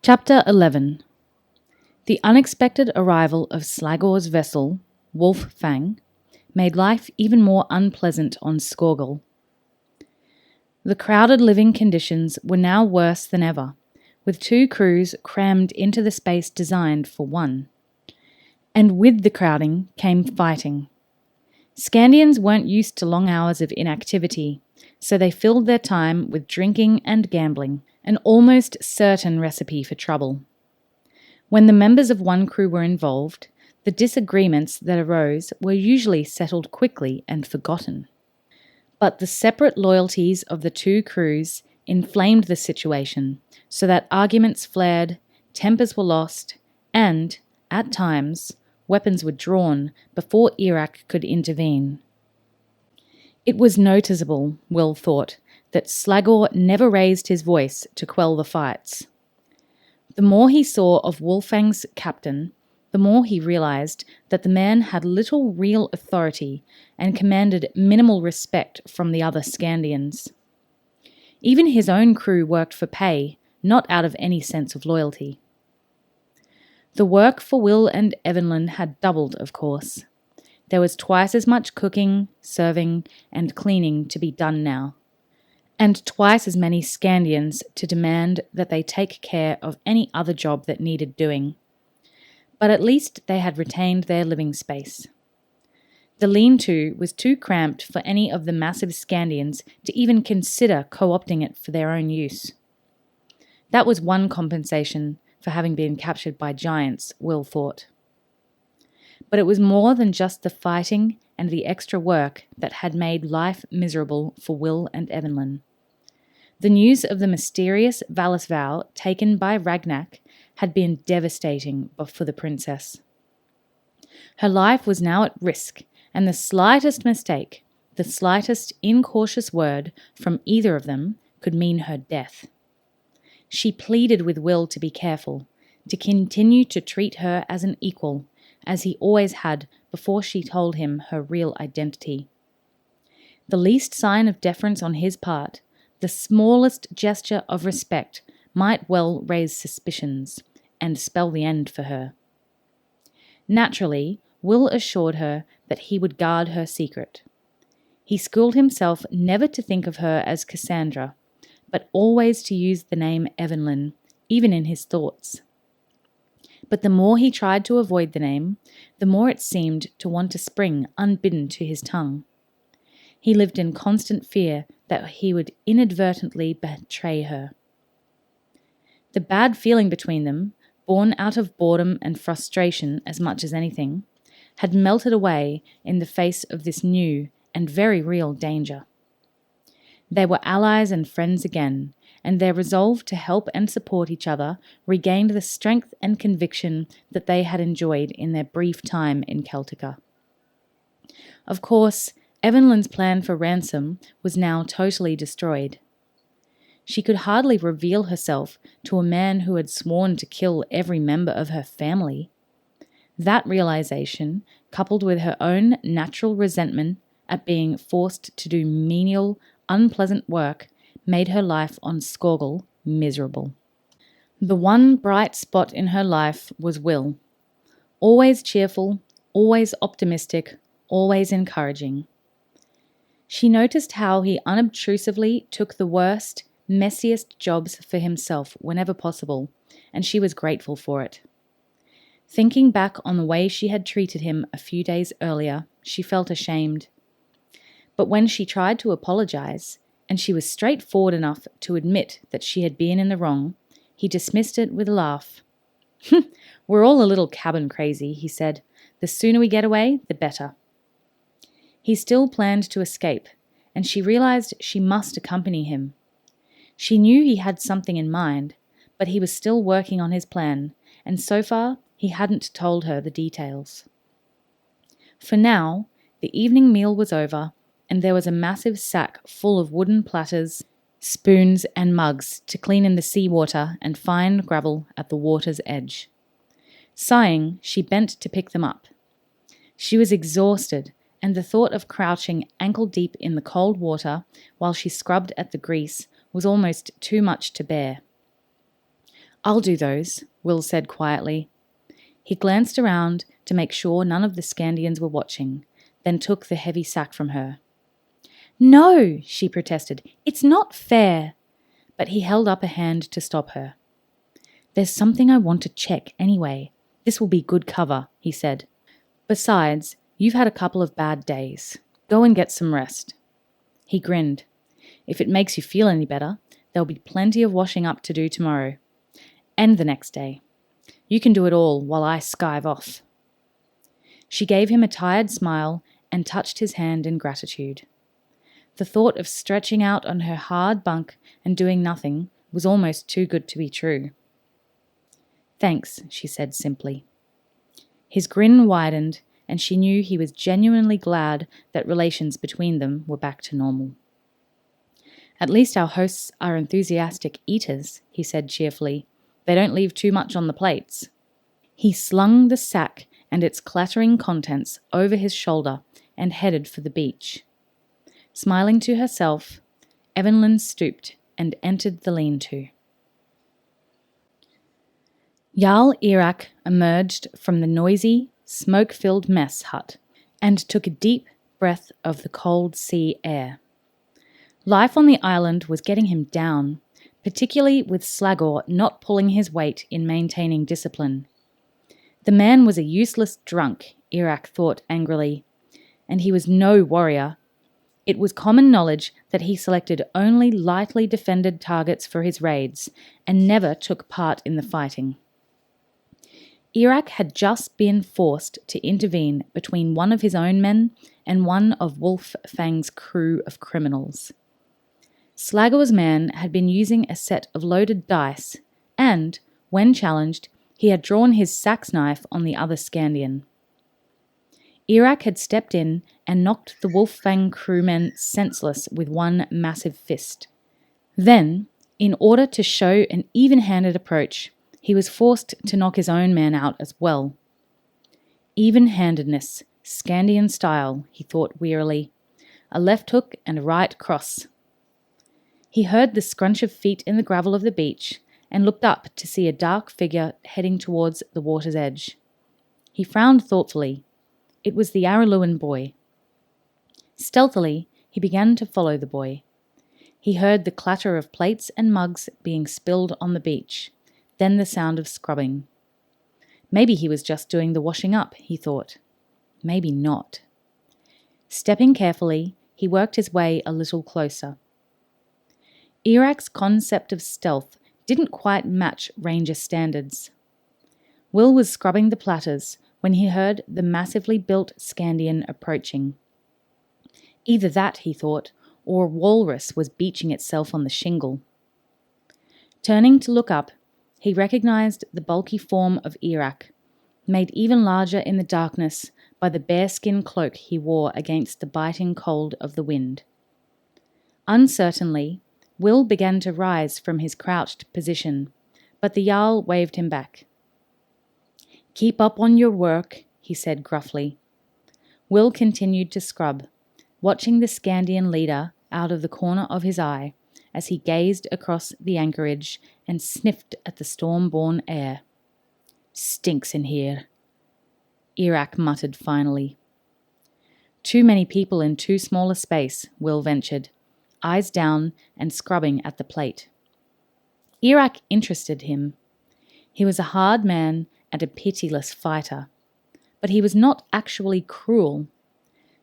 Chapter 11. The unexpected arrival of Slagor's vessel, Wolf-Fang, made life even more unpleasant on Skorgel. The crowded living conditions were now worse than ever, with 2 crews crammed into the space designed for 1. And with the crowding came fighting. Scandians weren't used to long hours of inactivity, so they filled their time with drinking and gambling, an almost certain recipe for trouble. When the members of one crew were involved, the disagreements that arose were usually settled quickly and forgotten. But the separate loyalties of the 2 crews inflamed the situation, so that arguments flared, tempers were lost, and, at times, weapons were drawn before Eirik could intervene. It was noticeable, Will thought, that Slagor never raised his voice to quell the fights. The more he saw of Wolfang's captain, the more he realized that the man had little real authority and commanded minimal respect from the other Scandians. Even his own crew worked for pay, not out of any sense of loyalty. The work for Will and Evelyn had doubled, of course. There was twice as much cooking, serving, and cleaning to be done now, and twice as many Scandians to demand that they take care of any other job that needed doing. But at least they had retained their living space. The lean-to was too cramped for any of the massive Scandians to even consider co-opting it for their own use. That was one compensation for having been captured by giants, Will thought. But it was more than just the fighting and the extra work that had made life miserable for Will and Evelyn. The news of the mysterious Valles vow taken by Ragnak had been devastating for the princess. Her life was now at risk, and the slightest mistake, the slightest incautious word from either of them could mean her death. She pleaded with Will to be careful, to continue to treat her as an equal, as he always had before she told him her real identity. The least sign of deference on his part, the smallest gesture of respect, might well raise suspicions and spell the end for her. Naturally, Will assured her that he would guard her secret. He schooled himself never to think of her as Cassandra, but always to use the name Evelyn, even in his thoughts. But the more he tried to avoid the name, the more it seemed to want to spring unbidden to his tongue. He lived in constant fear that he would inadvertently betray her. The bad feeling between them, born out of boredom and frustration as much as anything, had melted away in the face of this new and very real danger. They were allies and friends again, and their resolve to help and support each other regained the strength and conviction that they had enjoyed in their brief time in Celtica. Of course, Evelyn's plan for ransom was now totally destroyed. She could hardly reveal herself to a man who had sworn to kill every member of her family. That realization, coupled with her own natural resentment at being forced to do menial, unpleasant work, made her life on Skorgel miserable. The one bright spot in her life was Will. Always cheerful, always optimistic, always encouraging. She noticed how he unobtrusively took the worst, messiest jobs for himself whenever possible, and she was grateful for it. Thinking back on the way she had treated him a few days earlier, she felt ashamed. But when she tried to apologize, and she was straightforward enough to admit that she had been in the wrong, he dismissed it with a laugh. "We're all a little cabin crazy," he said. "The sooner we get away, the better." He still planned to escape, and she realized she must accompany him. She knew he had something in mind, but he was still working on his plan, and so far he hadn't told her the details. For now, the evening meal was over, and there was a massive sack full of wooden platters, spoons, and mugs to clean in the seawater and fine gravel at the water's edge. Sighing, she bent to pick them up. She was exhausted, and the thought of crouching ankle-deep in the cold water while she scrubbed at the grease was almost too much to bear. I'll do those, Will said quietly. He glanced around to make sure none of the Scandians were watching, then took the heavy sack from her. No, she protested. It's not fair. But he held up a hand to stop her. There's something I want to check anyway. This will be good cover, he said. Besides, you've had a couple of bad days. Go and get some rest. He grinned. If it makes you feel any better, there'll be plenty of washing up to do tomorrow. And the next day. You can do it all while I skive off. She gave him a tired smile and touched his hand in gratitude. The thought of stretching out on her hard bunk and doing nothing was almost too good to be true. Thanks, she said simply. His grin widened, and she knew he was genuinely glad that relations between them were back to normal. At least our hosts are enthusiastic eaters, he said cheerfully. They don't leave too much on the plates. He slung the sack and its clattering contents over his shoulder and headed for the beach. Smiling to herself, Evelyn stooped and entered the lean-to. Jarl Eirik emerged from the noisy, smoke-filled mess hut and took a deep breath of the cold sea air. Life on the island was getting him down, particularly with Slagor not pulling his weight in maintaining discipline. The man was a useless drunk, Eirik thought angrily, and he was no warrior. It was common knowledge that he selected only lightly defended targets for his raids and never took part in the fighting. Eirik had just been forced to intervene between one of his own men and one of Wolf Fang's crew of criminals. Slagor's man had been using a set of loaded dice and, when challenged, he had drawn his sax knife on the other Scandian. Eirik had stepped in and knocked the Wolffang crewmen senseless with one massive fist. Then, in order to show an even-handed approach, he was forced to knock his own man out as well. Even-handedness, Scandian style, he thought wearily. A left hook and a right cross. He heard the scrunch of feet in the gravel of the beach and looked up to see a dark figure heading towards the water's edge. He frowned thoughtfully. It was the Araluen boy. Stealthily, he began to follow the boy. He heard the clatter of plates and mugs being spilled on the beach, then the sound of scrubbing. Maybe he was just doing the washing up, he thought. Maybe not. Stepping carefully, he worked his way a little closer. Eirik's concept of stealth didn't quite match Ranger standards. Will was scrubbing the platters when he heard the massively built Scandian approaching. Either that, he thought, or a walrus was beaching itself on the shingle. Turning to look up, he recognized the bulky form of Eirik, made even larger in the darkness by the bearskin cloak he wore against the biting cold of the wind. Uncertainly, Will began to rise from his crouched position, but the Jarl waved him back. Keep up on your work, he said gruffly. Will continued to scrub, watching the Scandian leader out of the corner of his eye as he gazed across the anchorage and sniffed at the storm-born air. Stinks in here, Eirik muttered finally. Too many people in too small a space, Will ventured, eyes down and scrubbing at the plate. Eirik interested him. He was a hard man and a pitiless fighter, but he was not actually cruel.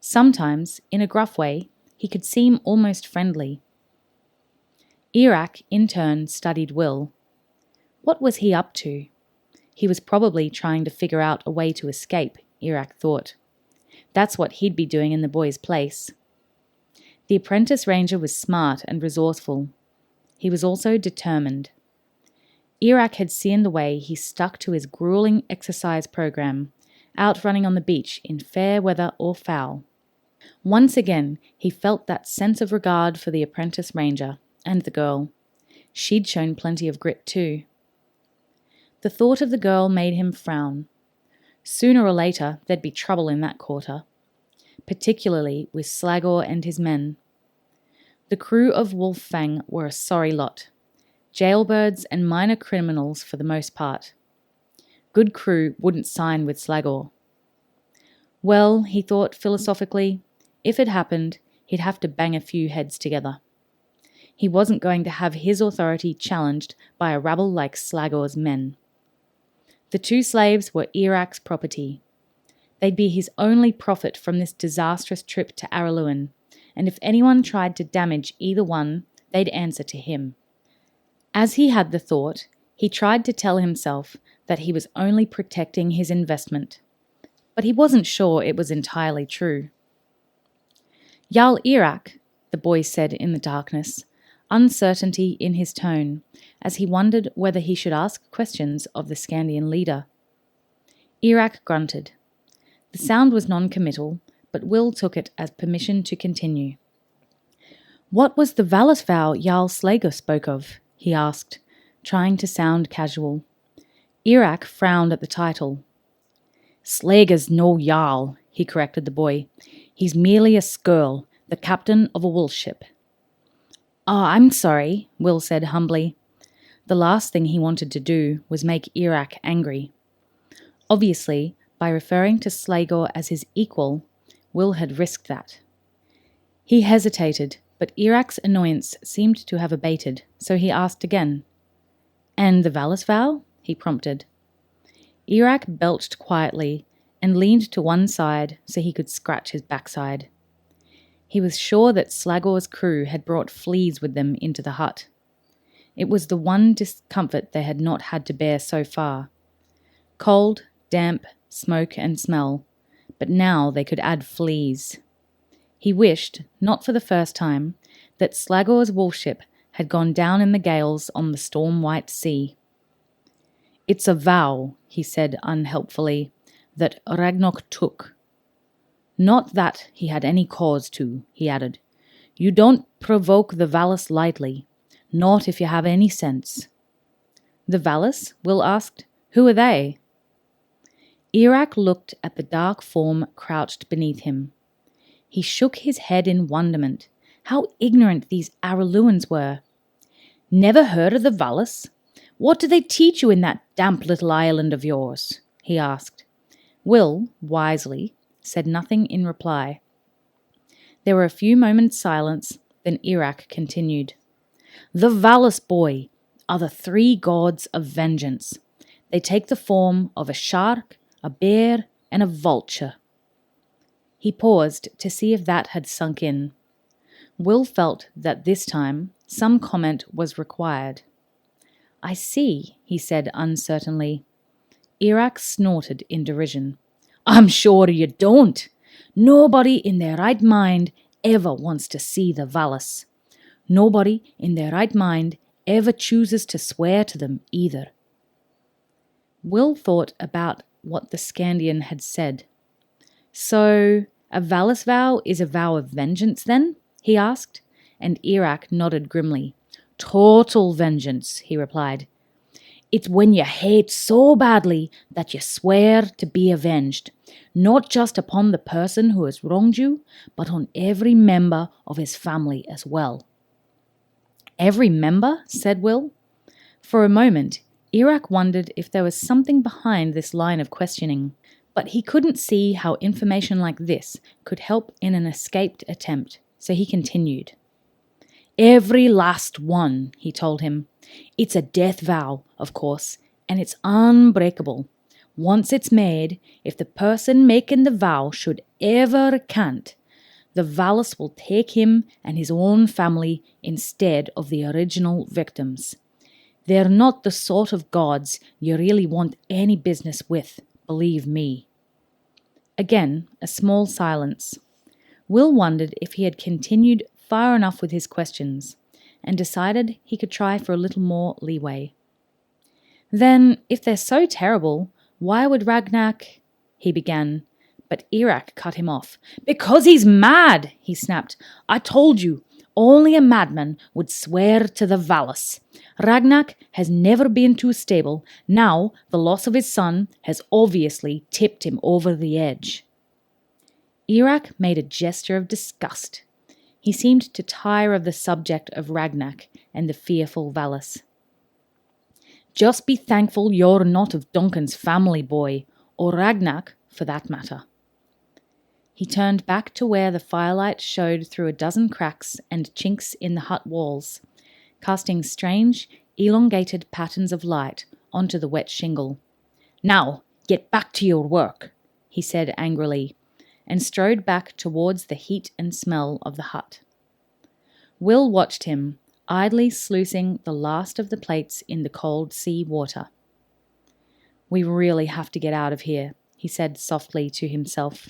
Sometimes, in a gruff way, he could seem almost friendly. Eirik, in turn, studied Will. What was he up to? He was probably trying to figure out a way to escape, Eirik thought. That's what he'd be doing in the boy's place. The apprentice ranger was smart and resourceful. He was also determined. Eirik had seen the way he stuck to his grueling exercise program, out running on the beach in fair weather or foul. Once again, he felt that sense of regard for the apprentice ranger and the girl. She'd shown plenty of grit too. The thought of the girl made him frown. Sooner or later, there'd be trouble in that quarter, particularly with Slagor and his men. The crew of Wolffang were a sorry lot. jailbirds and minor criminals for the most part. Good crew wouldn't sign with Slagor. Well, he thought philosophically, if it happened, he'd have to bang a few heads together. He wasn't going to have his authority challenged by a rabble like Slagor's men. The 2 slaves were Eirek's property. They'd be his only profit from this disastrous trip to Araluen, and if anyone tried to damage either one, they'd answer to him. As he had the thought, he tried to tell himself that he was only protecting his investment, but he wasn't sure it was entirely true. Jarl Eirik, the boy said in the darkness, uncertainty in his tone, as he wondered whether he should ask questions of the Scandian leader. Eirik grunted. The sound was non-committal, but Will took it as permission to continue. What was the Valles vow Jarl Slagor spoke of? He asked, trying to sound casual. Eirik frowned at the title. Slagor's no Jarl, he corrected the boy. He's merely a skirl, the captain of a wool ship. I'm sorry, Will said humbly. The last thing he wanted to do was make Eirik angry. Obviously, by referring to Slagor as his equal, Will had risked that. He hesitated, but Eirik's annoyance seemed to have abated, so he asked again. And the Valles vow? He prompted. Eirik belched quietly and leaned to one side so he could scratch his backside. He was sure that Slagor's crew had brought fleas with them into the hut. It was the one discomfort they had not had to bear so far. Cold, damp, smoke and smell, but now they could add fleas. He wished, not for the first time, that Slagor's woolship had gone down in the gales on the storm-white sea. It's a vow, he said unhelpfully, that Ragnok took. Not that he had any cause to, he added. You don't provoke the Valles lightly, not if you have any sense. The Valles? Will asked. Who are they? Eirik looked at the dark form crouched beneath him. He shook his head in wonderment. How ignorant these Araluens were. Never heard of the Valles? What do they teach you in that damp little island of yours? He asked. Will, wisely, said nothing in reply. There were a few moments' silence, then Eirik continued. The Valles, boy, are the 3 gods of vengeance. They take the form of a shark, a bear, and a vulture. He paused to see if that had sunk in. Will felt that this time some comment was required. I see, he said uncertainly. Eirik snorted in derision. I'm sure you don't. Nobody in their right mind ever wants to see the Valles. Nobody in their right mind ever chooses to swear to them either. Will thought about what the Scandian had said. So, a Valles vow is a vow of vengeance then? He asked, and Eirik nodded grimly. Total vengeance, he replied. It's when you hate so badly that you swear to be avenged, not just upon the person who has wronged you, but on every member of his family as well. Every member? Said Will. For a moment, Eirik wondered if there was something behind this line of questioning, but he couldn't see how information like this could help in an escaped attempt, so he continued. Every last one, he told him. It's a death vow, of course, and it's unbreakable. Once it's made, if the person making the vow should ever recant, the Valles will take him and his own family instead of the original victims. They're not the sort of gods you really want any business with, believe me. Again, a small silence. Will wondered if he had continued far enough with his questions, and decided he could try for a little more leeway. Then, if they're so terrible, why would Ragnak... he began, but Eirik cut him off. Because he's mad, he snapped. I told you, only a madman would swear to the Valles. Ragnak has never been too stable. Now, the loss of his son has obviously tipped him over the edge. Eirik made a gesture of disgust. He seemed to tire of the subject of Ragnak and the fearful Valles. Just be thankful you're not of Duncan's family, boy, or Ragnak, for that matter. He turned back to where the firelight showed through a dozen cracks and chinks in the hut walls, casting strange, elongated patterns of light onto the wet shingle. Now, get back to your work, he said angrily, and strode back towards the heat and smell of the hut. Will watched him, idly sluicing the last of the plates in the cold sea water. We really have to get out of here, he said softly to himself.